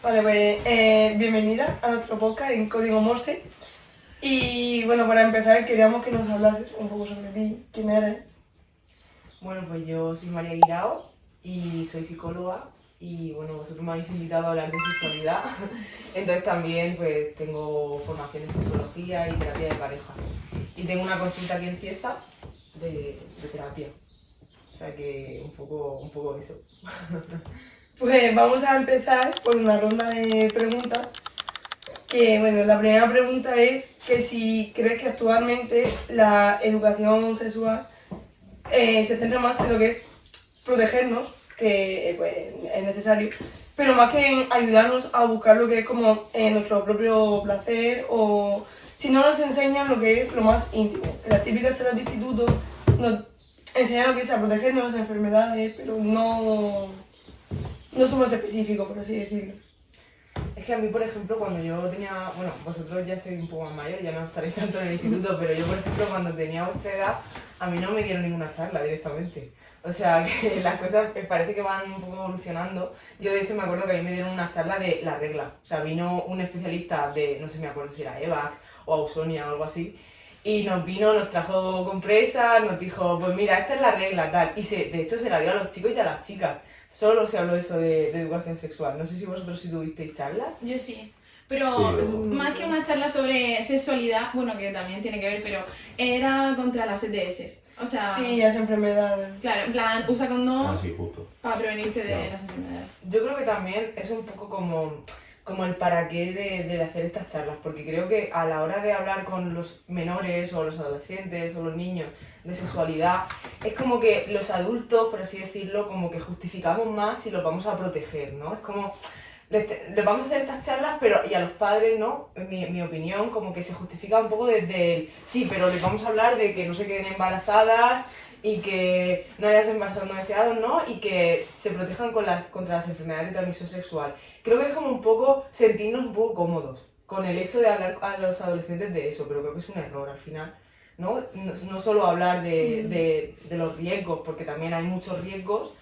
Vale, pues bienvenida a nuestro podcast en Código Morse. Y bueno, para empezar queríamos que nos hablases un poco sobre ti, quién eres. Bueno, pues yo soy María Guirao y soy psicóloga y bueno, vosotros me habéis invitado a hablar de sexualidad, entonces también pues tengo formación en sexología y terapia de pareja y tengo una consulta aquí en Cieza de terapia, o sea que un poco eso. Pues vamos a empezar por una ronda de preguntas. Que bueno, la primera pregunta es que si crees que actualmente la educación sexual se centra más en lo que es protegernos, que pues, es necesario, pero más que en ayudarnos a buscar lo que es como nuestro propio placer, o si no nos enseñan lo que es lo más íntimo. En las típicas charlas de instituto nos enseñan lo que es a protegernos de las enfermedades, pero no somos específicos, por así decirlo. Es que a mí, por ejemplo, cuando yo tenía, bueno, vosotros ya sois un poco más mayores, ya no estaréis tanto en el instituto, pero yo, por ejemplo, cuando tenía vuestra edad, a mí no me dieron ninguna charla directamente. O sea, que las cosas parece que van un poco evolucionando. Yo, de hecho, me acuerdo que a mí me dieron una charla de la regla. O sea, vino un especialista de, no sé, me acuerdo si era Evax o Ausonia o algo así, y nos trajo compresas, nos dijo, pues mira, esta es la regla, tal. Y de hecho, se la dio a los chicos y a las chicas. Solo se habló eso de educación sexual. No sé si vosotros sí tuvisteis charlas. Yo sí, pero Sí, más que una charla sobre sexualidad, bueno, que también tiene que ver, pero era contra las ETS. O sea, Sí, las enfermedades. claro, en plan, usa condón sí, justo. para prevenirte de Claro. las enfermedades. Yo creo que también es un poco como el para qué de hacer estas charlas, porque creo que a la hora de hablar con los menores o los adolescentes o los niños de sexualidad, es como que los adultos, por así decirlo, como que justificamos más si los vamos a proteger, ¿no? Es como, les vamos a hacer estas charlas, pero y a los padres, ¿no? En mi opinión, como que se justifica un poco desde el, sí, pero les vamos a hablar de que no se queden embarazadas y que no haya embarazos no deseados, ¿no? Y que se protejan contra las enfermedades de transmisión sexual. Creo que es como un poco sentirnos un poco cómodos con el hecho de hablar a los adolescentes de eso, pero creo que es un error al final, ¿no? No solo hablar de los riesgos, porque también hay muchos riesgos,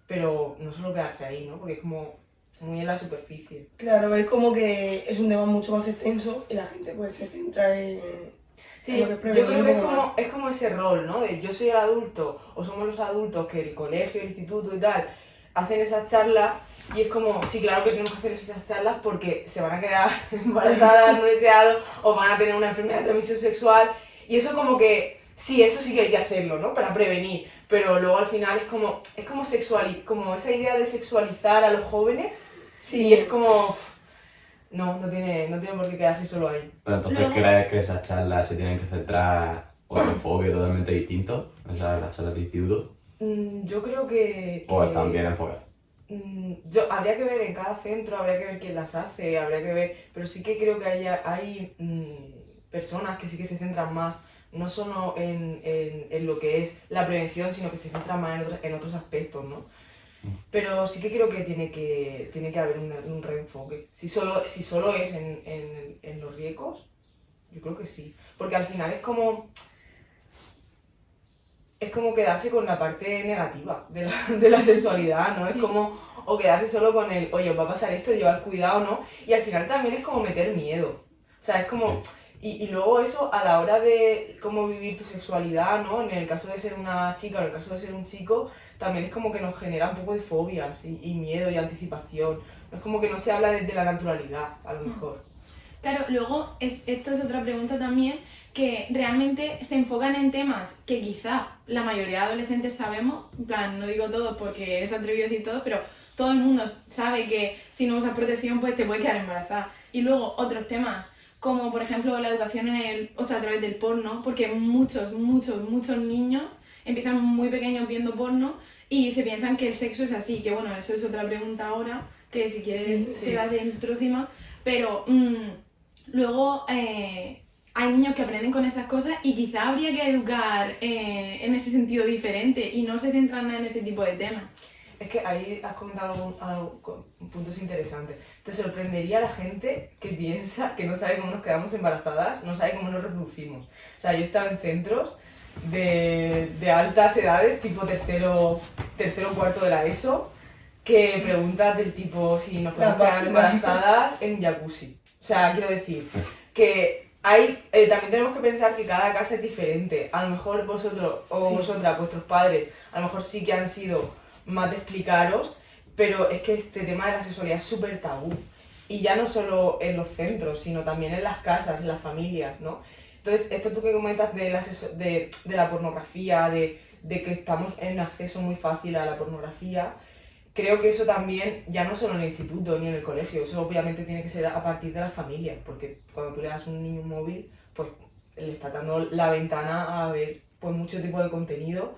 pero no solo quedarse ahí, ¿no? Porque es como muy en la superficie. Claro, es como que es un tema mucho más extenso y la gente pues se centra en Sí, lo que es yo creo que prevenir. es como ese rol, ¿no? De yo soy el adulto o somos los adultos que el colegio, el instituto y tal hacen esas charlas y es como, sí, claro que tenemos que hacer esas charlas porque se van a quedar embarazadas, no deseados o van a tener una enfermedad de transmisión sexual y eso como que, sí, eso sí que hay que hacerlo, ¿no? Para prevenir, pero luego al final es como como esa idea de sexualizar a los jóvenes y es como, no tiene por qué quedarse solo ahí. Pero entonces, Luego- ¿crees que esas charlas se tienen que centrar otro enfoque totalmente distinto? O sea, las charlas de instituto. Yo creo que ¿O están bien enfocadas? habría que ver en cada centro, habría que ver quién las hace, habría que ver, pero sí que creo que hay personas que sí que se centran más, no solo en lo que es la prevención, sino que se centran más en otros aspectos, ¿no? Pero sí que creo que tiene que haber un reenfoque. Si solo es en los riesgos, yo creo que sí. Porque al final es como quedarse con la parte negativa de la sexualidad, ¿no? Es como, o quedarse solo con el, oye, os va a pasar esto, llevar cuidado, ¿no? Y al final también es como meter miedo. O sea, es como, y luego eso a la hora de cómo vivir tu sexualidad, ¿no? En el caso de ser una chica o en el caso de ser un chico, también es como que nos genera un poco de fobias y miedo y anticipación. No es como que no se habla desde la naturalidad, a lo mejor. Claro, luego esto es otra pregunta también, que realmente se enfocan en temas que quizá la mayoría de adolescentes sabemos, en plan, no digo todos porque es atrevido a decir todo, pero todo el mundo sabe que si no usas protección pues te puedes quedar embarazada. Y luego otros temas, como por ejemplo la educación o sea, a través del porno, porque muchos niños empiezan muy pequeños viendo porno y se piensan que el sexo es así, que bueno, eso es otra pregunta ahora, que si quieres Sí. se la dentro encima, pero luego hay niños que aprenden con esas cosas y quizá habría que educar en ese sentido diferente y no se centran en ese tipo de temas. Es que ahí has comentado puntos interesantes. Te sorprendería la gente que piensa que no sabe cómo nos quedamos embarazadas, no sabe cómo nos reproducimos. O sea, yo he estado en centros de altas edades, tipo tercero cuarto de la ESO, que preguntas del tipo si nos podemos Las quedar básicas. embarazadas en un jacuzzi. O sea, quiero decir que también tenemos que pensar que cada casa es diferente. A lo mejor vosotros o Sí. vosotras, vuestros padres, a lo mejor sí que han sido más de explicaros, pero es que este tema de la sexualidad es súper tabú. Y ya no solo en los centros, sino también en las casas, en las familias, ¿no? Entonces, esto tú que comentas de la pornografía, de que estamos en acceso muy fácil a la pornografía, creo que eso también, ya no solo en el instituto ni en el colegio, eso obviamente tiene que ser a partir de la familia, porque cuando tú le das a un niño un móvil, pues le está dando la ventana a ver pues mucho tipo de contenido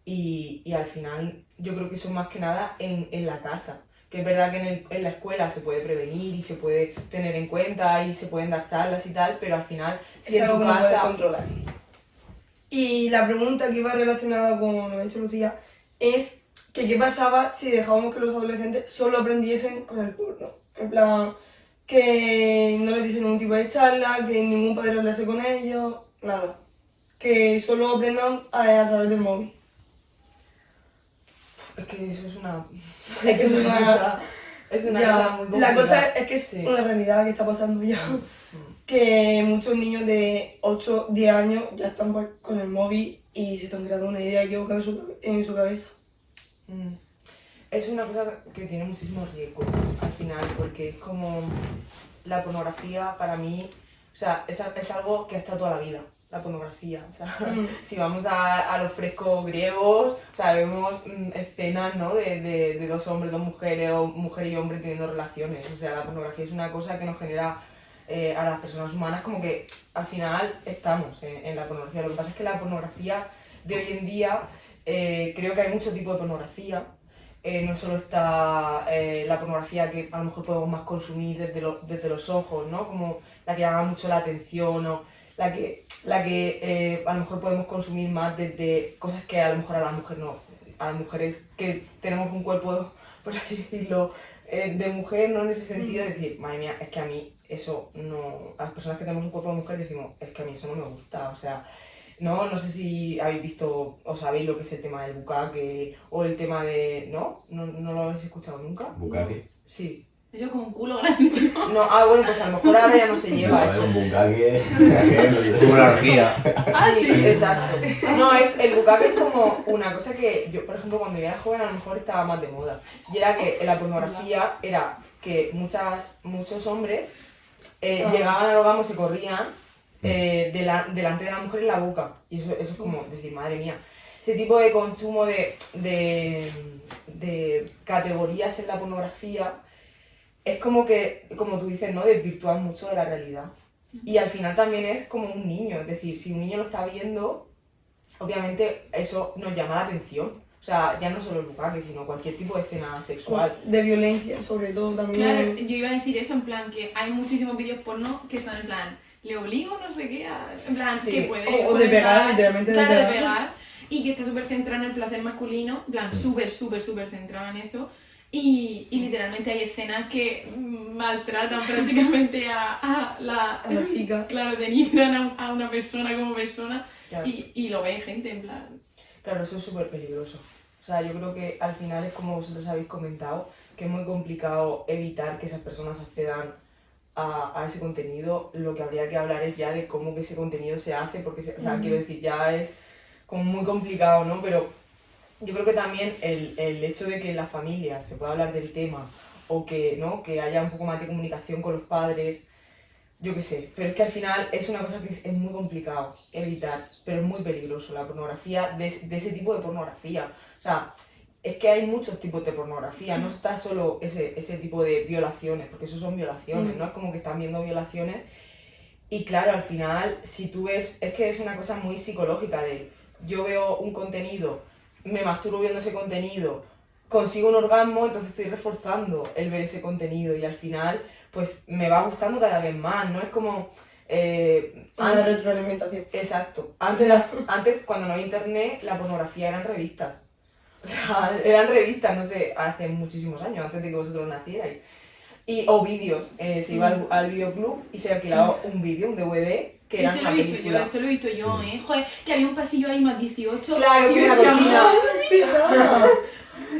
y al final yo creo que eso más que nada en la casa. Que es verdad que en la escuela se puede prevenir y se puede tener en cuenta y se pueden dar charlas y tal, pero al final, si Es en tu algo que no puedes casa... controlar. Y la pregunta que iba relacionada con lo que ha dicho Lucía es que qué pasaba si dejábamos que los adolescentes solo aprendiesen con el porno. En plan, que no les diesen ningún tipo de charla, que ningún padre hablase con ellos, nada. Que solo aprendan a través del móvil. Es que eso es una... Es que es una... cosa- es una Ya, cosa muy la complicada. cosa es que es Sí. una realidad que está pasando ya. Que muchos niños de 8, 10 años ya están pues, con el móvil y se están creando una idea equivocada en su cabeza. Mm. Es una cosa que tiene muchísimo riesgo al final, porque es como la pornografía para mí, o sea, es algo que ha estado toda la vida, la pornografía. O sea, si vamos a los frescos griegos, o sea, vemos escenas, ¿no? de dos hombres, dos mujeres, o mujer y hombre teniendo relaciones. O sea, la pornografía es una cosa que nos genera a las personas humanas como que al final estamos en la pornografía. Lo que pasa es que la pornografía de hoy en día, creo que hay mucho tipo de pornografía. No solo está la pornografía que a lo mejor podemos más consumir desde los ojos, ¿no? Como la que llama mucho la atención o la que a lo mejor podemos consumir más desde cosas que a lo mejor a la mujer no. A las mujeres que tenemos un cuerpo, por así decirlo, de mujer, no en ese sentido de decir, madre mía, es que a mí eso no... A las personas que tenemos un cuerpo de mujer decimos, es que a mí eso no me gusta, o sea... No sé si habéis visto o sabéis lo que es el tema del bukkake o el tema de... ¿No? ¿No lo habéis escuchado nunca? Bukkake. Sí. Eso es como un culo grande. No, bueno, pues a lo mejor ahora ya no se lleva No, eso. es un bukkake. Tuvo una orgía. Sí, exacto. No, el bukkake es como una cosa que yo, por ejemplo, cuando yo era joven a lo mejor estaba más de moda. Y era que en la pornografía era que muchos hombres llegaban al orgasmo, se corrían delante de la mujer en la boca. Y eso es como decir, madre mía. Ese tipo de consumo de categorías en la pornografía es como que, como tú dices, ¿no? Desvirtúan mucho de la realidad. Y al final también es como un niño, es decir, si un niño lo está viendo, obviamente eso nos llama la atención. O sea, ya no solo el bukkake, sino cualquier tipo de escena sexual. De violencia, sobre todo también. Claro, yo iba a decir eso, en plan, que hay muchísimos vídeos porno que son en plan, le obligo no sé qué, en plan, Sí. que puede... O de puede pegar, dar- literalmente de Claro, de pegar. pegar. Y que está súper centrado en el placer masculino, en plan, súper centrado en eso. Y literalmente hay escenas que maltratan prácticamente a la chica. Claro, denigran a una persona como persona Claro. y lo ve gente, en plan... Claro, eso es súper peligroso. O sea, yo creo que al final es como vosotros habéis comentado, que es muy complicado evitar que esas personas accedan a ese contenido. Lo que habría que hablar es ya de cómo que ese contenido se hace, porque, o sea, quiero decir, ya es como muy complicado, ¿no? Pero yo creo que también el hecho de que en las familias se pueda hablar del tema o que, ¿no? Que haya un poco más de comunicación con los padres, yo qué sé, pero es que al final es una cosa que es muy complicado evitar, pero es muy peligroso la pornografía, de ese tipo de pornografía. O sea, es que hay muchos tipos de pornografía, no está solo ese tipo de violaciones, porque eso son violaciones, ¿no? Es como que están viendo violaciones y claro, al final, si tú ves, es que es una cosa muy psicológica de yo veo un contenido, me masturbo viendo ese contenido, consigo un orgasmo, entonces estoy reforzando el ver ese contenido y al final pues me va gustando cada vez más, ¿no? Es como... Una retroalimentación. Exacto. Antes, cuando no había internet, la pornografía eran revistas. O sea, eran revistas, no sé, hace muchísimos años, antes de que vosotros nacierais. O vídeos. Se iba al videoclub y se alquilaba un vídeo, un DVD, que era Eso una lo he visto película. yo, eso lo he visto yo, Joder, que había un pasillo ahí más 18. Claro, y que yo una decía, cortina. "Madre".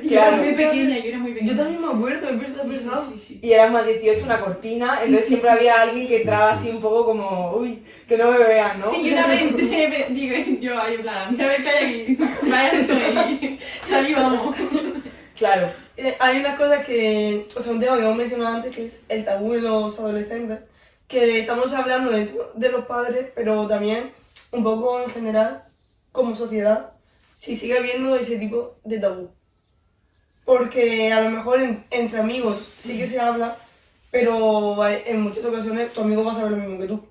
Claro. Muy pequeña, yo era muy pequeña. Yo también me acuerdo, es verdad, Sí, es verdad. sí. Y era más 18 una cortina, entonces sí, siempre sí. había alguien que entraba así un poco como, uy, que no me vean, ¿no? Sí, yo una vez entré, digo yo ahí en plan, mira a ver qué hay aquí, vaya estoy, salí, vamos. Claro, Hay unas cosas que, o sea, un tema que hemos mencionado antes, que es el tabú de los adolescentes, que estamos hablando de los padres, pero también un poco en general, como sociedad, si sigue habiendo ese tipo de tabú. Porque a lo mejor entre amigos sí que se habla, pero en muchas ocasiones tu amigo va a saber lo mismo que tú.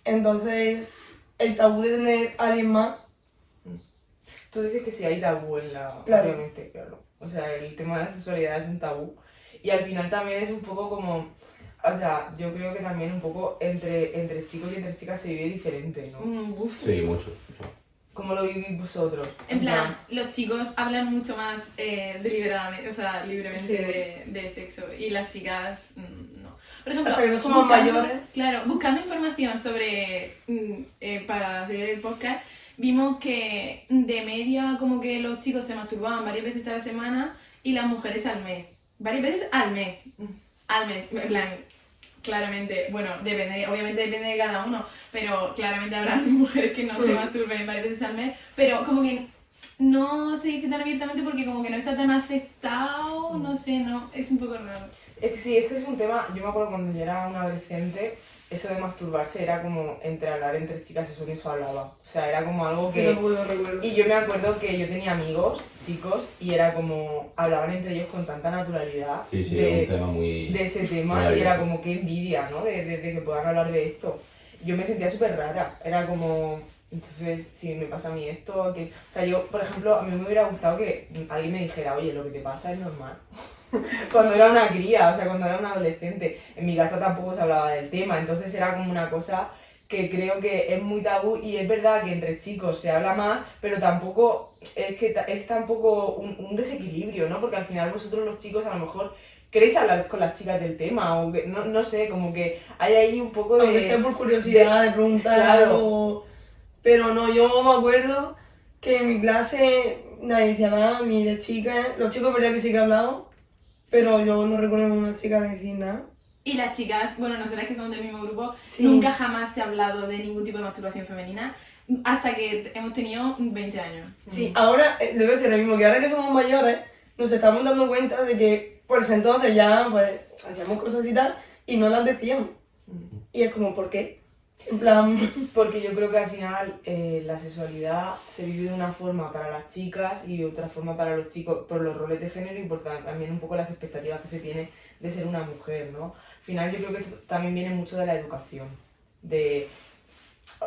Entonces, el tabú de tener a alguien más, tú dices que sí hay tabú en la... Claro. Obviamente, claro. O sea, el tema de la sexualidad es un tabú. Y al final también es un poco como... O sea, yo creo que también un poco entre chicos y entre chicas se vive diferente, ¿no? Uf. Sí, mucho. ¿Cómo lo vivís vosotros? En plan, los chicos hablan mucho más deliberadamente, o sea, libremente Sí. de sexo y las chicas no. Por ejemplo, hasta que no somos mayores. Claro, buscando información sobre, para hacer el podcast, vimos que de media como que los chicos se masturbaban varias veces a la semana y las mujeres al mes. Varias veces al mes. Al mes, en plan, claramente, bueno, depende, obviamente depende de cada uno, pero claramente habrá mujeres que no se masturben varias veces al mes, pero como que no se dice tan abiertamente porque como que no está tan aceptado, no sé, no, es un poco raro. Es que sí, es que es un tema... Yo me acuerdo cuando yo era una adolescente, eso de masturbarse era como entre hablar entre chicas, eso no se hablaba. O sea, era como algo Que que... tampoco lo recuerdo. Y yo me acuerdo que yo tenía amigos, chicos, y era como... Hablaban entre ellos con tanta naturalidad Sí, sí, es un tema muy... de ese muy tema y abierto. era como qué envidia, ¿no? De que puedan hablar de esto. Yo me sentía súper rara, era como... Entonces, si me pasa a mí esto, que... O sea, yo, por ejemplo, a mí me hubiera gustado que alguien me dijera, oye, lo que te pasa es normal. Cuando era una cría, o sea, cuando era una adolescente. En mi casa tampoco se hablaba del tema, entonces era como una cosa que creo que es muy tabú y es verdad que entre chicos se habla más, pero tampoco es que es tampoco un desequilibrio, ¿no? Porque al final vosotros los chicos a lo mejor queréis hablar con las chicas del tema o que, no sé, como que hay ahí un poco de... Aunque sea por curiosidad, de preguntar claro. algo. Pero no, yo me acuerdo que en mi clase nadie decía nada, ni de chicas. Los chicos, verdad que sí que hablaban, pero yo no recuerdo a una chica decir nada. Y las chicas, bueno, nosotras que somos del mismo grupo, Sí. nunca jamás se ha hablado de ningún tipo de masturbación femenina hasta que hemos tenido 20 años. Sí, ahora le voy a decir lo mismo, que ahora que somos mayores, nos estamos dando cuenta de que por ese entonces ya pues hacíamos cosas y tal, y no las decíamos. Y es como, ¿por qué? En plan, Porque yo creo que al final la sexualidad se vive de una forma para las chicas y de otra forma para los chicos, por los roles de género y por también un poco las expectativas que se tiene de ser una mujer, ¿no? Al final yo creo que esto también viene mucho de la educación,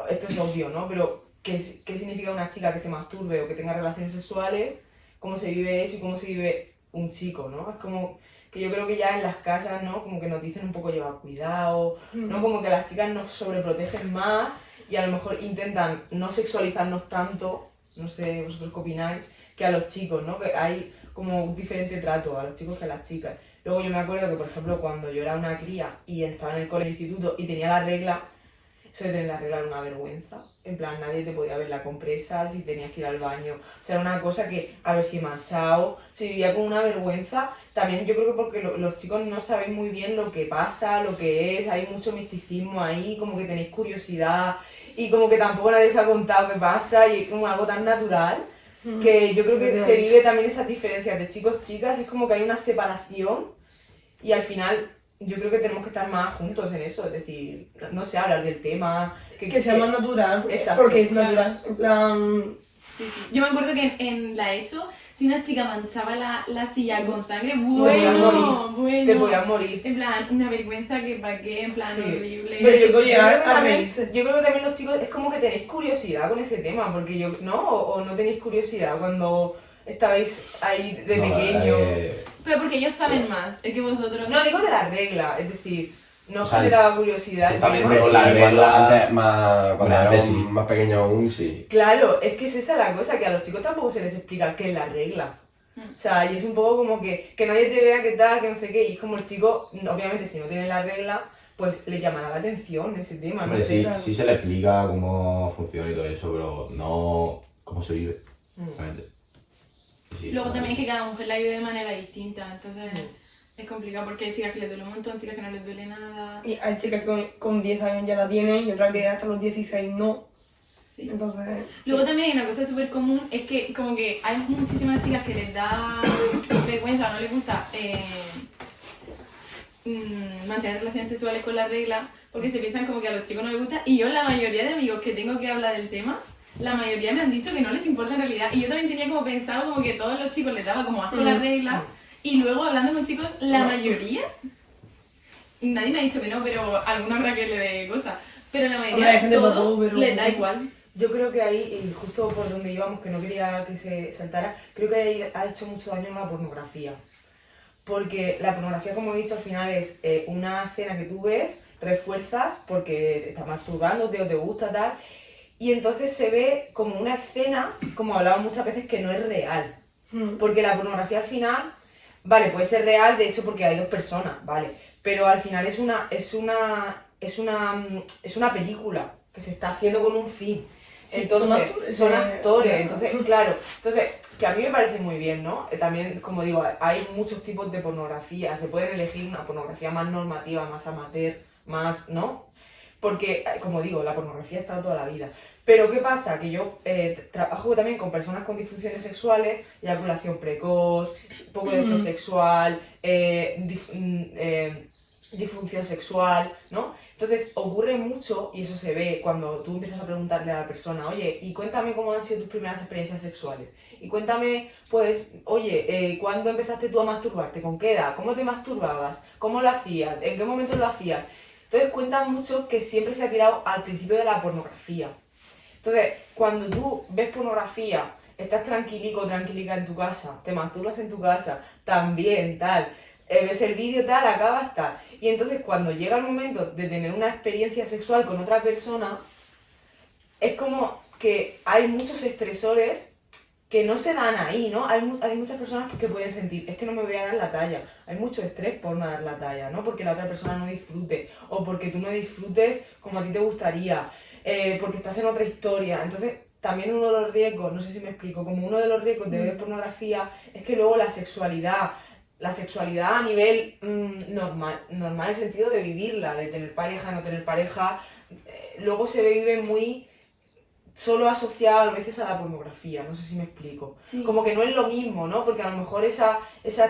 esto es obvio, ¿no? Pero ¿qué significa una chica que se masturbe o que tenga relaciones sexuales? ¿Cómo se vive eso y cómo se vive un chico, ¿no? Es como que yo creo que ya en las casas, ¿no? Como que nos dicen un poco llevar cuidado, ¿no? Como que las chicas nos sobreprotegen más y a lo mejor intentan no sexualizarnos tanto, no sé vosotros qué opináis, que a los chicos, ¿no? Que hay como un diferente trato a los chicos que a las chicas. Luego yo me acuerdo que, por ejemplo, cuando yo era una cría y estaba en el colegio instituto y tenía la regla, eso de tener la regla era una vergüenza. En plan, nadie te podía ver la compresa si tenías que ir al baño. O sea, era una cosa que, a ver si he manchado, se vivía con una vergüenza. También yo creo que porque los chicos no sabéis muy bien lo que pasa, lo que es, hay mucho misticismo ahí, como que tenéis curiosidad y como que tampoco nadie os ha contado qué pasa y es como algo tan natural que yo creo que se vive también esas diferencias de chicos-chicas, es como que hay una separación y al final yo creo que tenemos que estar más juntos en eso, es decir, no sé, hablar del tema, que sea más natural, Exacto. porque es natural. En plan, Sí, sí. Yo me acuerdo que en la ESO, si una chica manchaba la silla con sangre, podías bueno, te podías morir. En plan, una vergüenza que para qué, en plan, Sí. horrible. Pero yo Yo llegar creo que a también- reírse. yo creo que también los chicos es como que tenéis curiosidad con ese tema, porque yo, ¿no? O no tenéis curiosidad cuando estabais ahí de pequeño. Pero porque ellos saben más, es que vosotros... No digo de la regla, es decir, no O sea, generaba curiosidad. el también tema. me- Con sí, la regla cuando- antes, cuando Hombre, antes era sí. más pequeño aún, sí. Claro, es que es esa la cosa, que a los chicos tampoco se les explica qué es la regla. O sea, y es un poco como que nadie te vea qué tal, que no sé qué, y es como el chico, obviamente si no tiene la regla, pues le llamará la atención ese tema, no Hombre, sé. sí, sí se le explica cómo funciona y todo eso, pero no cómo se vive. Mm. Realmente. Y sí, sí. Luego también es sí. que cada mujer la vive de manera distinta, entonces es complicado porque hay chicas que les duele un montón, chicas que no les duele nada. Y hay chicas que con 10 años ya la tienen y otras que hasta los 16 no. Sí. Entonces, Luego también hay una cosa súper común, es que como que hay muchísimas chicas que les da vergüenza o no les gusta mantener relaciones sexuales con la regla, porque se piensan como que a los chicos no les gusta, y yo la mayoría de amigos que tengo que hablar del tema, la mayoría me han dicho que no les importa en realidad, y yo también tenía como pensado como que a todos los chicos les daba como asco la regla, y luego hablando con chicos, la mayoría, nadie me ha dicho que no, pero alguna habrá que le dé cosas, pero la Hombre, mayoría hay gente todos para todo, pero- les da igual. Yo creo que ahí, y justo por donde íbamos, que no quería que se saltara, creo que ahí ha hecho mucho daño la pornografía. Porque la pornografía, como he dicho, al final es una escena que tú ves, refuerzas porque te estás masturbándote o te gusta tal, y entonces se ve como una escena, como hablamos muchas veces, que no es real. Porque la pornografía al final, vale, puede ser real, de hecho, porque hay dos personas, vale, pero al final es una película que se está haciendo con un fin. Sí, Entonces, son son actores, actores, entonces, claro, entonces, que a mí me parece muy bien, ¿no? También, como digo, hay muchos tipos de pornografía, se pueden elegir una pornografía más normativa, más amateur, más, ¿no? Porque, como digo, la pornografía está toda la vida. Pero ¿qué pasa? Que yo trabajo también con personas con disfunciones sexuales, eyaculación precoz, poco deseo sexual, disfunción sexual, ¿no? Entonces ocurre mucho, y eso se ve cuando tú empiezas a preguntarle a la persona, oye, y cuéntame cómo han sido tus primeras experiencias sexuales. Y cuéntame, pues, oye, ¿cuándo empezaste tú a masturbarte? ¿Con qué edad? ¿Cómo te masturbabas? ¿Cómo lo hacías? ¿En qué momento lo hacías? Entonces cuentan mucho que siempre se ha tirado al principio de la pornografía. Entonces, cuando tú ves pornografía, estás tranquilico o tranquilica en tu casa, te masturbas en tu casa, también, tal, ves el vídeo, tal, acabas, tal. Y entonces cuando llega el momento de tener una experiencia sexual con otra persona, es como que hay muchos estresores que no se dan ahí, ¿no? Hay muchas personas que pueden sentir, es que no me voy a dar la talla. Hay mucho estrés por no dar la talla, ¿no? Porque la otra persona no disfrute, o porque tú no disfrutes como a ti te gustaría, porque estás en otra historia. Entonces, también uno de los riesgos, no sé si me explico, como uno de los riesgos de ver pornografía es que luego la sexualidad a nivel normal en el sentido de vivirla, de tener pareja, no tener pareja, luego se vive muy solo asociado a veces a la pornografía, no sé si me explico. Sí. Como que no es lo mismo, ¿no? Porque a lo mejor esa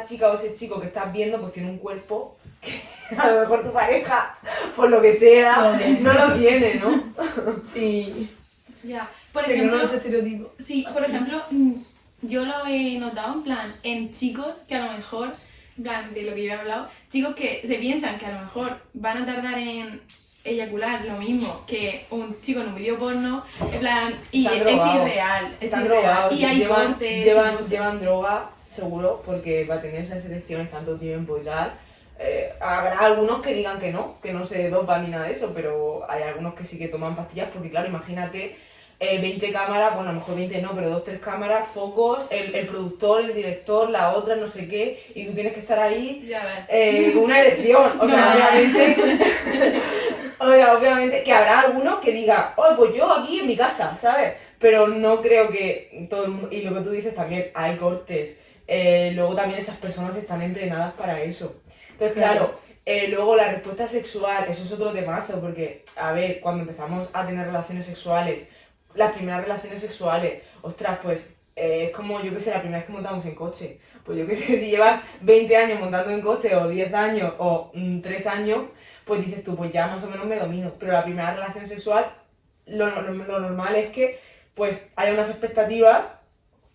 chica o ese chico que estás viendo pues tiene un cuerpo que a lo mejor tu pareja, por lo que sea, no lo tiene, ¿no? sí, Ya, por sí, que ejemplo, no es estereotipo. sí, por ejemplo, yo lo he notado en plan, en chicos que a lo mejor, en plan, de lo que yo he hablado, chicos que se piensan que a lo mejor van a tardar en eyacular lo mismo que un chico en un vídeo porno, en plan, y Están es drogados. irreal, es Están irreal. drogados, Y hay cortes, y cosas. llevan droga, seguro, porque para tener esas elecciones tanto tiempo y tal. Habrá algunos que digan que no se dopan ni nada de eso, pero hay algunos que sí que toman pastillas, porque claro, imagínate 20 cámaras, bueno, a lo mejor 20 no, pero 2-3 cámaras, focos, el productor, el director, la otra, no sé qué, y tú tienes que estar ahí Ya ves. con una erección, o sea, obviamente que habrá algunos que digan, oh, pues yo aquí en mi casa, ¿sabes? Pero no creo que todo el mundo, y lo que tú dices también, hay cortes, luego también esas personas están entrenadas para eso. Entonces, claro, luego la respuesta sexual, eso es otro temazo, porque, a ver, cuando empezamos a tener relaciones sexuales, las primeras relaciones sexuales, ostras, pues, es como, yo qué sé, la primera vez que montamos en coche. Pues yo qué sé, si llevas 20 años montando en coche, o 10 años, o 3 años, pues dices tú, pues ya más o menos me domino. Pero la primera relación sexual, lo normal es que, pues, haya unas expectativas,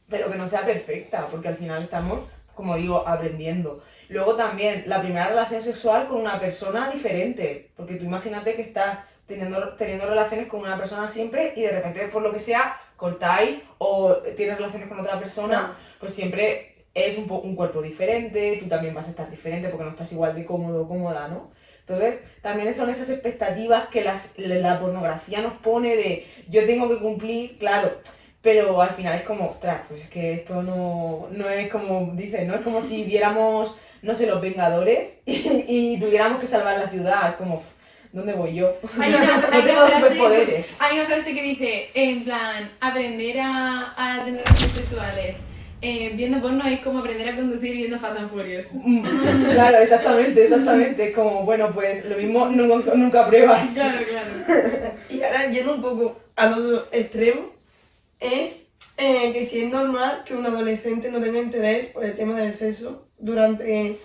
pero que no sea perfecta, porque al final estamos, como digo, aprendiendo. Luego también, la primera relación sexual con una persona diferente, porque tú imagínate que estás teniendo relaciones con una persona siempre y de repente, por lo que sea, cortáis o tienes relaciones con otra persona, pues siempre es un cuerpo diferente, tú también vas a estar diferente porque no estás igual de cómodo o cómoda, ¿no? Entonces, también son esas expectativas que la pornografía nos pone de yo tengo que cumplir, claro, pero al final es como, ostras, pues es que esto no es como dicen, no es como si viéramos, no sé, Los Vengadores y tuviéramos que salvar la ciudad, es como, ¿dónde voy yo? Hay No tengo superpoderes. Hay una frase que dice, en plan, aprender a tener relaciones sexuales viendo porno es como aprender a conducir viendo Fast and Furious. Claro, exactamente. Es como, bueno, pues lo mismo nunca pruebas. Claro, claro. Y ahora yendo un poco al otro extremo, es que si es normal que un adolescente no tenga interés por el tema del sexo durante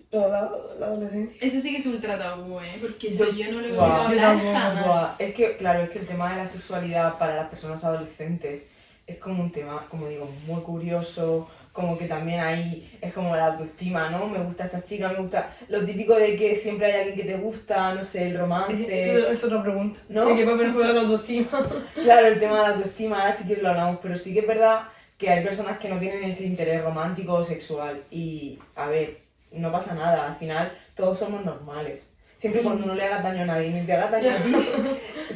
toda la adolescencia. Eso sí que es ultra tabú, porque Yo- eso yo no lo he oído Buah, hablar yo tampoco, jamás. Buah, es que, claro, es que el tema de la sexualidad para las personas adolescentes es como un tema, como digo, muy curioso, como que también ahí es como la autoestima, ¿no? Me gusta esta chica, me gusta lo típico de que siempre hay alguien que te gusta, no sé, el romance. Eso es otra pregunta. ¿No? ¿De qué papel juega la autoestima? Claro, el tema de la autoestima, ahora sí que lo hablamos, pero sí que es verdad que hay personas que no tienen ese interés romántico o sexual y, a ver, no pasa nada, al final todos somos normales. Siempre y cuando no le hagas daño a nadie, ni te hagas daño a ti,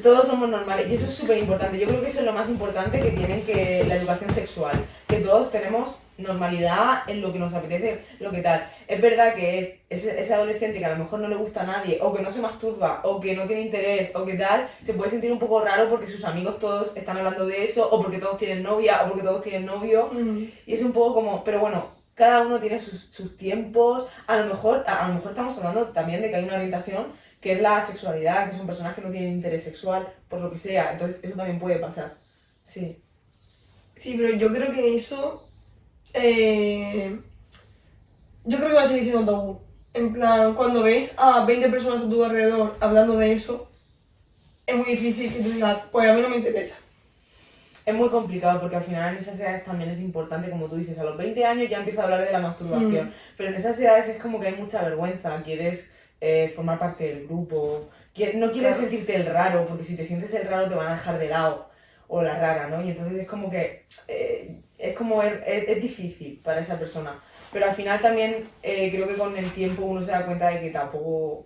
todos somos normales. Y eso es súper importante. Yo creo que eso es lo más importante que tiene que la educación sexual. Que todos tenemos normalidad en lo que nos apetece, lo que tal. Es verdad que es ese adolescente que a lo mejor no le gusta a nadie, o que no se masturba, o que no tiene interés, o que tal, se puede sentir un poco raro porque sus amigos todos están hablando de eso, o porque todos tienen novia, o porque todos tienen novio. Y es un poco como, pero bueno, cada uno tiene sus tiempos. A lo mejor estamos hablando también de que hay una orientación que es la sexualidad, que son personas que no tienen interés sexual, por lo que sea. Entonces eso también puede pasar. Sí. Sí, pero yo creo que eso... yo creo que va a seguir siendo tabú. En plan, cuando ves a 20 personas a tu alrededor hablando de eso, es muy difícil que tú digas, pues a mí no me interesa. Es muy complicado porque al final en esas edades también es importante, como tú dices, a los 20 años ya empieza a hablar de la masturbación, pero en esas edades es como que hay mucha vergüenza, quieres formar parte del grupo, no quieres Claro. sentirte el raro, porque si te sientes el raro te van a dejar de lado, o la rara, ¿no? Y entonces es como que es difícil para esa persona, pero al final también creo que con el tiempo uno se da cuenta de que tampoco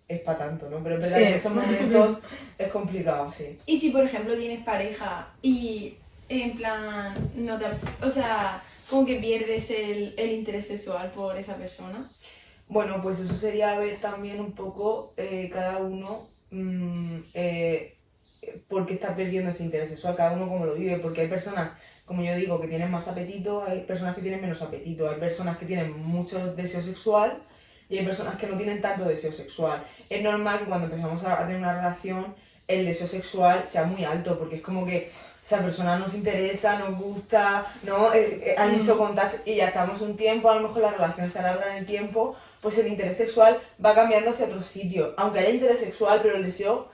es para tanto, ¿no? Pero es verdad Sí. que en esos momentos es complicado, sí. Y si, por ejemplo, tienes pareja y, en plan, no te, o sea, como que pierdes el interés sexual por esa persona. Bueno, pues eso sería ver también un poco cada uno por qué está perdiendo ese interés sexual, cada uno cómo lo vive, porque hay personas, como yo digo, que tienen más apetito, hay personas que tienen menos apetito, hay personas que tienen mucho deseo sexual y hay personas que no tienen tanto deseo sexual. Es normal que cuando empezamos a tener una relación el deseo sexual sea muy alto, porque es como que esa persona nos interesa, nos gusta, ¿no? Hay mucho contacto y ya estamos un tiempo, a lo mejor la relación se alarga en el tiempo, pues el interés sexual va cambiando hacia otro sitio. Aunque haya interés sexual, pero el deseo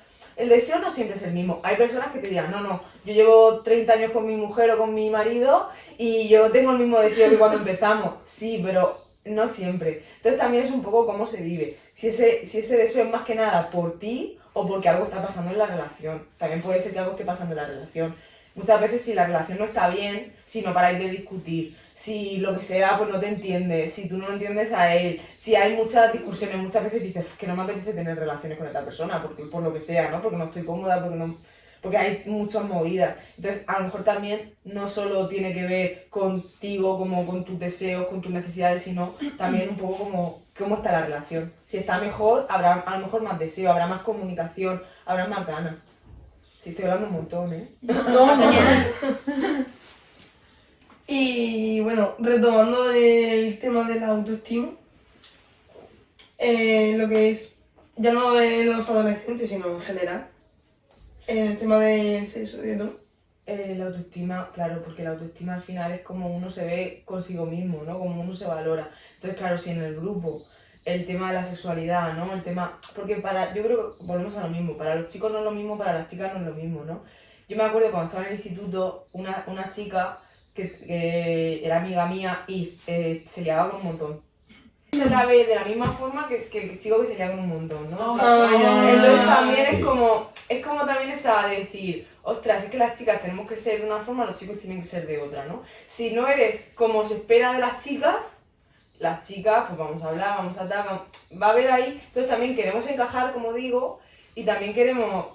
no siempre es el mismo. Hay personas que te dirán, no, yo llevo 30 años con mi mujer o con mi marido y yo tengo el mismo deseo que cuando empezamos. Sí, pero no siempre. Entonces también es un poco cómo se vive. Si ese deseo es más que nada por ti o porque algo está pasando en la relación. También puede ser que algo esté pasando en la relación. Muchas veces si la relación no está bien, si no paráis de discutir, si lo que sea pues no te entiende, si tú no lo entiendes a él, si hay muchas discusiones, muchas veces dices que no me apetece tener relaciones con esta persona, porque, por lo que sea, ¿no? Porque no estoy cómoda, porque hay muchas movidas. Entonces, a lo mejor también no solo tiene que ver contigo, como con tus deseos, con tus necesidades, sino también un poco como cómo está la relación. Si está mejor, habrá a lo mejor más deseo, habrá más comunicación, habrá más ganas. Sí, estoy hablando un montón, ¿eh? Y bueno, retomando el tema de la autoestima, lo que es, ya no de los adolescentes, sino en general, el tema del sexo y de todo. La autoestima, claro, porque la autoestima al final es como uno se ve consigo mismo, ¿no? Como uno se valora. Entonces, claro, si en el grupo el tema de la sexualidad, ¿no? El tema... Porque yo creo que volvemos a lo mismo. Para los chicos no es lo mismo, para las chicas no es lo mismo, ¿no? Yo me acuerdo cuando estaba en el instituto, una chica que era amiga mía y se liaba con un montón. Se la ve de la misma forma que el chico que se liaba con un montón, ¿no? Entonces también es como también esa de decir, ostras, es que las chicas tenemos que ser de una forma, los chicos tienen que ser de otra, ¿no? Si no eres como se espera de las chicas, pues vamos a hablar, vamos a tal, va a haber ahí. Entonces también queremos encajar, como digo, y también queremos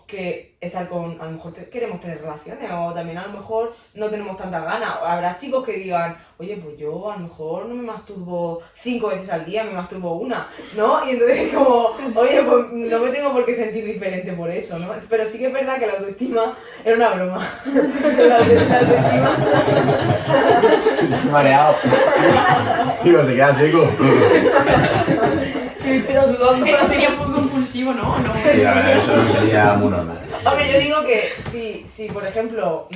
a lo mejor queremos tener relaciones, o también a lo mejor no tenemos tantas ganas. Habrá chicos que digan, oye, pues yo a lo mejor no me masturbo 5 veces al día, me masturbo una, ¿no? Y entonces es como, oye, pues no me tengo por qué sentir diferente por eso, ¿no? Pero sí que es verdad que la autoestima era una broma. La autoestima... Mareado. Digo, se queda seco. Que estoy sudando. Eso sería un poco impulsivo, ¿no? No. Sí, a ver, eso no sería muy normal. Hombre, yo digo que si por ejemplo,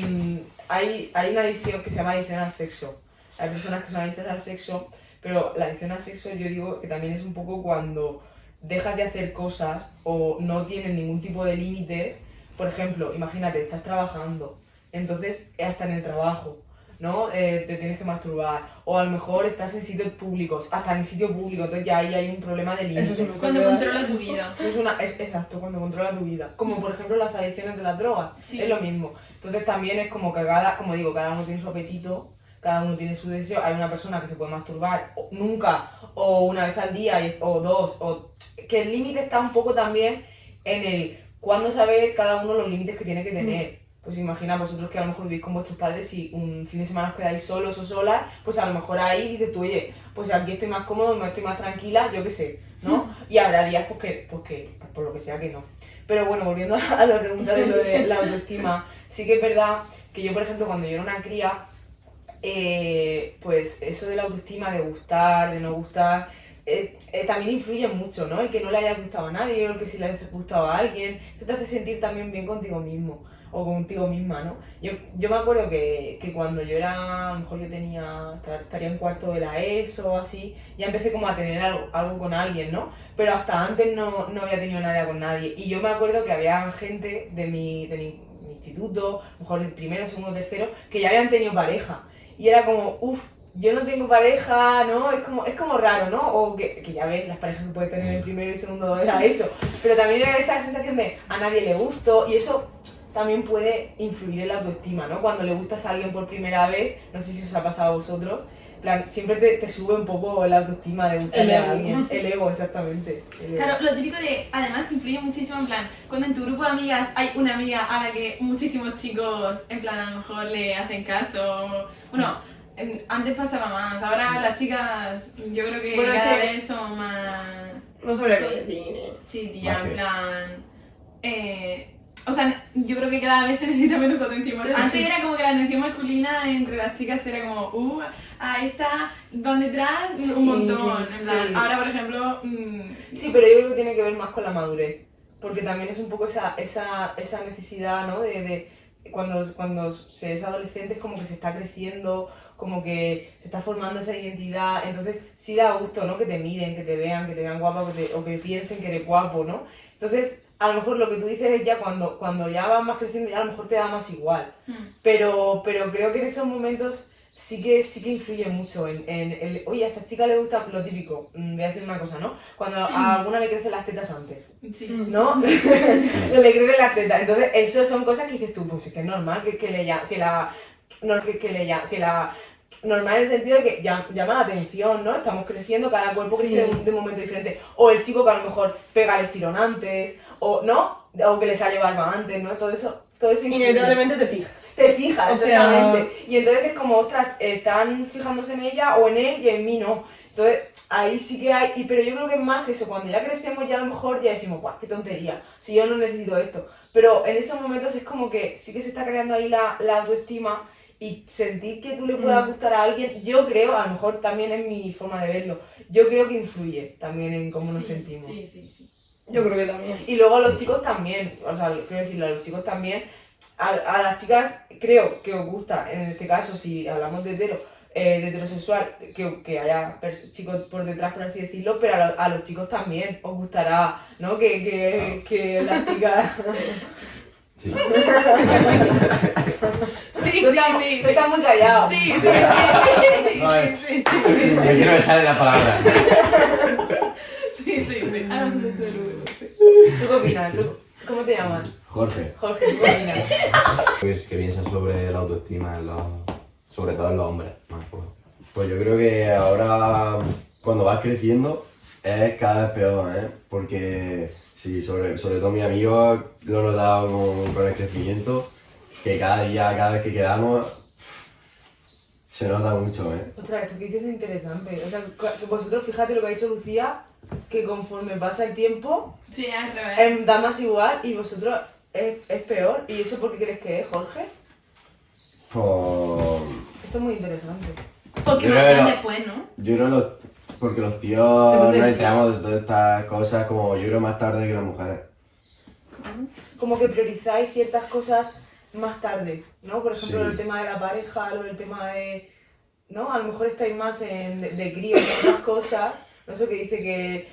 hay una adicción que se llama adicción al sexo. Hay personas que son adictas al sexo, pero la adicción al sexo yo digo que también es un poco cuando dejas de hacer cosas o no tienes ningún tipo de límites. Por ejemplo, imagínate, estás trabajando, entonces hasta en el trabajo, ¿no? Te tienes que masturbar, o a lo mejor estás en sitios públicos, hasta en sitio público, entonces ya ahí hay un problema de límites. Eso sí. Cuando controla tu vida. Es exacto, cuando controla tu vida. Como por ejemplo las adicciones de las drogas, Sí. es lo mismo. Entonces también es como que como digo, cada uno tiene su apetito, cada uno tiene su deseo. Hay una persona que se puede masturbar nunca, o una vez al día, o dos, o que el límite está un poco también en el cuándo saber cada uno los límites que tiene que tener. Pues imagina vosotros que a lo mejor vivís con vuestros padres y un fin de semana os quedáis solos o solas, pues a lo mejor ahí dices tú, oye, pues aquí estoy más cómodo, estoy más tranquila, yo qué sé, ¿no? Y habrá días pues por lo que sea que no. Pero bueno, volviendo a la pregunta de lo de la autoestima, sí que es verdad que yo, por ejemplo, cuando yo era una cría, pues eso de la autoestima, de gustar, de no gustar, también influye mucho, ¿no? El que no le haya gustado a nadie, o el que sí le haya gustado a alguien, eso te hace sentir también bien contigo mismo. O contigo misma, ¿no? Yo me acuerdo que cuando yo era, a lo mejor yo estaría en cuarto de la ESO o así, ya empecé como a tener algo con alguien, ¿no? Pero hasta antes no había tenido nada con nadie. Y yo me acuerdo que había gente de mi instituto, a lo mejor el primero, segundo, tercero, que ya habían tenido pareja. Y era como, uff, yo no tengo pareja, ¿no? Es como raro, ¿no? O que ya ves, las parejas que puedes tener en el primero y segundo de la ESO. Pero también era esa sensación de a nadie le gusto, y eso también puede influir en la autoestima, ¿no? Cuando le gustas a alguien por primera vez, no sé si os ha pasado a vosotros, en plan, siempre te sube un poco la autoestima de gustarle a alguien. El ego, exactamente. El ego. Claro, lo típico de, además influye muchísimo en plan, cuando en tu grupo de amigas hay una amiga a la que muchísimos chicos, en plan, a lo mejor le hacen caso, bueno, antes pasaba más, ahora las chicas yo creo que Bueno, cada es que- vez son más... No sabría qué decir. Sí, tía, Ok. en plan... o sea, yo creo que cada vez se necesita menos atención. Antes era como que la atención masculina entre las chicas era como, a esta van detrás Sí, un montón. sí, En plan, sí. ahora por ejemplo, Sí, pero yo creo que tiene que ver más con la madurez, porque también es un poco esa necesidad, ¿no? De cuando se es adolescente es como que se está creciendo, como que se está formando esa identidad, entonces sí da gusto, ¿no? Que te miren, que te vean guapa, o que piensen que eres guapo, ¿no? Entonces, a lo mejor lo que tú dices es ya cuando ya vas más creciendo, ya a lo mejor te da más igual. Pero creo que en esos momentos sí que influye mucho en el, oye, a esta chica le gusta lo típico, voy a decir una cosa, ¿no? Cuando a alguna le crecen las tetas antes, sí. ¿no? Le crecen las tetas, entonces eso son cosas que dices tú, pues es que es normal normal en el sentido de que llama la atención, ¿no? Estamos creciendo, cada cuerpo crece de un momento diferente. O el chico que a lo mejor pega el estirón antes, o ¿no? O que le sale barba antes, ¿no? Todo eso influye. Inevitablemente te fijas. Te fijas, O sea- exactamente. Y entonces es como, ostras, están fijándose en ella o en él y en mí no. Entonces ahí sí que hay, pero yo creo que es más eso, cuando ya crecemos ya a lo mejor ya decimos, guau, qué tontería, si yo no necesito esto. Pero en esos momentos es como que sí que se está creando ahí la autoestima. Y sentir que tú le puedas gustar a alguien, yo creo, a lo mejor también es mi forma de verlo, yo creo que influye también en cómo nos sentimos. Sí. Yo creo que también. Y luego a los chicos también, o sea, quiero decirlo, a los chicos también, a las chicas creo que os gusta, en este caso, si hablamos de heterosexual, que haya chicos por detrás, por así decirlo, pero a los chicos también os gustará, ¿no? Que las chicas... Sí. Tú estás muy callado. Sí. Yo quiero que sale la palabra. Ahora se te ¿Tú qué opinas? ¿Cómo te llamas? Jorge. Jorge, ¿tú qué opinas? Pues, ¿qué piensas sobre la autoestima, sobre todo en los hombres? Más, Pues yo creo que ahora, cuando vas creciendo, es cada vez peor, ¿eh? Porque sí, sobre todo mis amigos lo he notado con el crecimiento, que cada día, cada vez que quedamos, se nota mucho, ¿eh? Ostras, esto que dices es interesante. O sea, que vosotros fíjate lo que ha dicho Lucía, que conforme pasa el tiempo, Sí, al revés. da más igual y vosotros es peor. ¿Y eso por qué crees que es, Jorge? Pues Esto es muy interesante. Porque Yo me creo- dan después, ¿no? yo creo porque los tíos Depende nos del tío. enteramos de todas estas cosas como yo creo más tarde que las mujeres. Como que priorizáis ciertas cosas más tarde, ¿no? Por ejemplo, Sí. el tema de la pareja, o el tema de... ¿no? A lo mejor estáis más de crío, en otras cosas. No sé, que dice que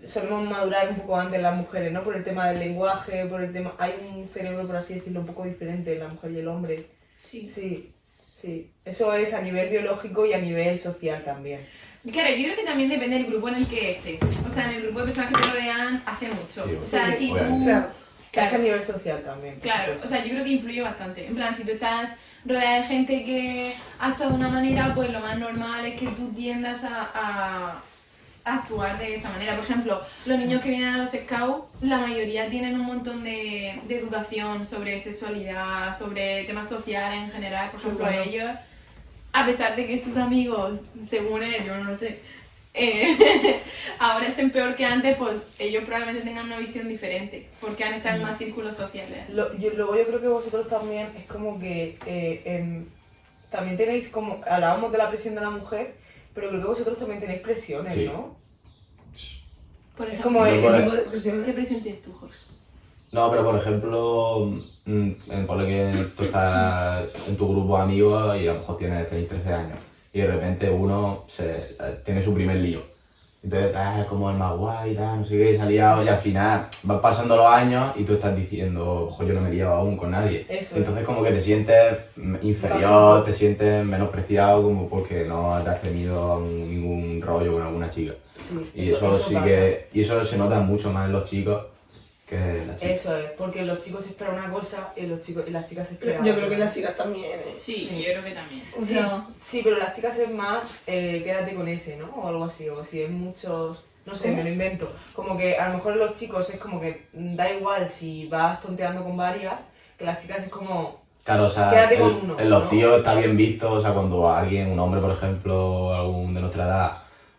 solemos madurar un poco antes las mujeres, ¿no? Por el tema del lenguaje, por el tema... Hay un cerebro, por así decirlo, un poco diferente en la mujer y el hombre. Sí. Sí, sí. Eso es a nivel biológico y a nivel social también. Claro, yo creo que también depende del grupo en el que estés. O sea, en el grupo de personas que te rodean hace mucho. Sí, O sea, sí, si tú... obviamente. Claro. Que es a Claro. nivel social también. por Claro, supuesto. o sea, yo creo que influye bastante. En plan, si tú estás rodeada de gente que actúa de una manera, pues lo más normal es que tú tiendas a actuar de esa manera. Por ejemplo, los niños que vienen a los scouts, la mayoría tienen un montón de educación sobre sexualidad, sobre temas sociales en general. Por ejemplo, bueno. ellos, a pesar de que sus amigos, según ellos, no lo sé, ahora estén peor que antes, pues ellos probablemente tengan una visión diferente, porque han estado en más círculos sociales. Luego yo creo que vosotros también es como que también tenéis como, hablábamos de la presión de la mujer, pero creo que vosotros también tenéis presiones, Sí. ¿no? Por Es ejemplo, como Yo por ¿Qué tipo de presión? ¿qué presión tienes tú, Jorge? No, pero por ejemplo, ponle que tú estás en tu grupo de amigos y a lo mejor tenéis 13 años y de repente uno tiene su primer lío. Entonces, es como el más guay, tal, no sé qué, se ha liado y al final van pasando los años y tú estás diciendo, ojo, yo no me he liado aún con nadie. Eso Entonces como que te sientes inferior, te sientes menospreciado como porque no has tenido ningún rollo con alguna chica. Sí, Y eso sí pasa. y eso se nota mucho más en los chicos que en las chicas. Eso es, porque los chicos esperan una cosa y las chicas esperan Yo otra. creo que las chicas también, Sí, yo creo que también. O Sí, sea, sí, pero las chicas es más, quédate con ese, ¿no? O algo así, o si es muchos, no sé, ¿Cómo? me lo invento. Como que a lo mejor los chicos es como que da igual si vas tonteando con varias, que las chicas es como, Claro, o sea, Quédate con uno, en los ¿no? tíos está bien visto, o sea, cuando alguien, un hombre por ejemplo, algún de nuestra edad,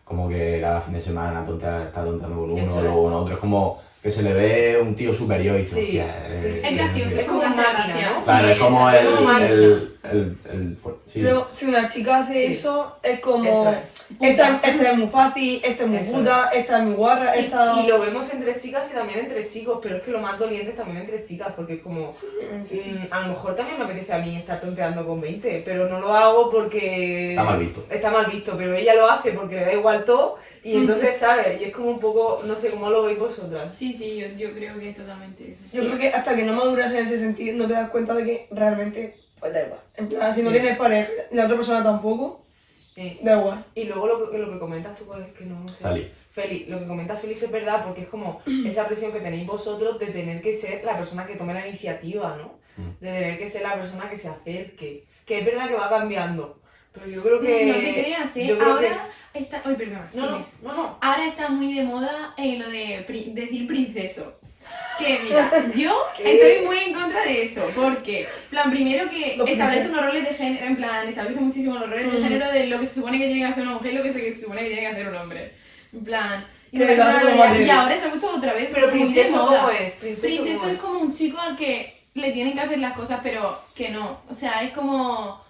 como que cada fin de semana está tonteando con uno, Eso es. luego con otro, es como que se le ve un tío superior y dice, Sí, hostia, sí, sí. Es gracioso, Es como una una máquina, gracia. ¿no? Claro, Sí, es como exacto. como sí. luego, si una chica hace Sí. eso, es como, Eso esta es muy fácil, esta es muy Eso puta, esta es muy guarra, esta... Y lo vemos entre chicas y también entre chicos, pero es que lo más doliente es también entre chicas, porque es como, a lo mejor también me apetece a mí estar tonteando con 20, pero no lo hago porque... Está mal visto. Está mal visto, pero ella lo hace porque le da igual todo, y entonces, ¿sabes? Y es como un poco, no sé, ¿cómo lo veis vosotras? Sí, sí, yo creo que es totalmente eso. Yo creo que hasta que no maduras en ese sentido, no te das cuenta de que realmente, pues da igual. En plan, si no Sí. tienes pareja, y la otra persona tampoco, Eh, da igual. Y luego lo que comentas tú, ¿cuál es que no sé? Feli. Feli, lo que comenta Félix es verdad, porque es como esa presión que tenéis vosotros de tener que ser la persona que tome la iniciativa, ¿no? De tener que ser la persona que se acerque. Que es verdad que va cambiando, pero yo creo que... No te creas, ¿eh? yo creo Ahora está... Uy, perdón, que- No, sigue. no. Ahora está muy de moda lo de decir princeso. Que mira, yo estoy muy en contra de eso, porque, en plan, primero que Los establece princesos. unos roles de género, en plan, establece muchísimo los roles de género de lo que se supone que tiene que hacer una mujer y lo que se supone que tiene que hacer un hombre. En plan, y, Que me lo parece hace una como barbaridad. Y de- ahora se ha puesto otra vez, Pero muy de princeso, moda. ¿cómo es? Princeso, Princeso ¿cómo es como un chico al que le tienen que hacer las cosas, pero que no. O sea, es como...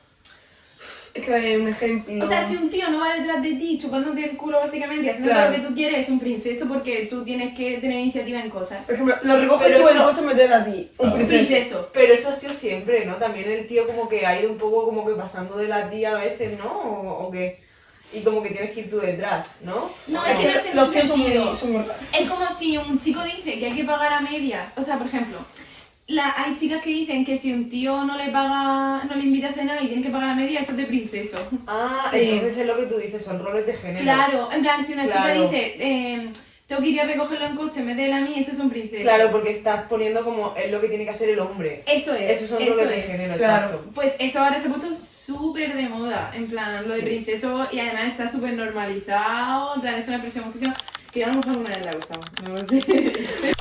Es que hay un ejemplo... O sea, si un tío no va detrás de ti chupándote el culo básicamente y haciendo Claro. lo que tú quieres, es un princeso porque tú tienes que tener iniciativa en cosas. Por ejemplo, lo recoges Pero tú y eso- después te metes a ti, un Claro. princeso. Princeso. Pero eso ha sido siempre, ¿no? También el tío como que ha ido un poco como que pasando de la tía a veces, ¿no? O que... Y como que tienes que ir tú detrás, ¿no? No, Es es que no que tiene los tíos son sentido. muy, son muy raros. Es como si un chico dice que hay que pagar a medias. O sea, por ejemplo, hay chicas que dicen que si un tío no le paga, no le invita a cenar y tiene que pagar a medias, eso es de princeso. Ah, Sí. entonces es lo que tú dices, son roles de género. Claro, en plan, si una Claro. chica dice, tengo que ir a recogerlo en coche en vez de él a mí, eso es un princeso. Claro, porque estás poniendo como es lo que tiene que hacer el hombre. Eso es. Esos son eso roles de es. género, Claro. exacto. Pues eso ahora se ha puesto súper de moda, en plan, lo de Sí. princeso, y además está súper normalizado, en plan, es una expresión muchísimo. Que a lo mejor alguna vez la he usado, no lo sé.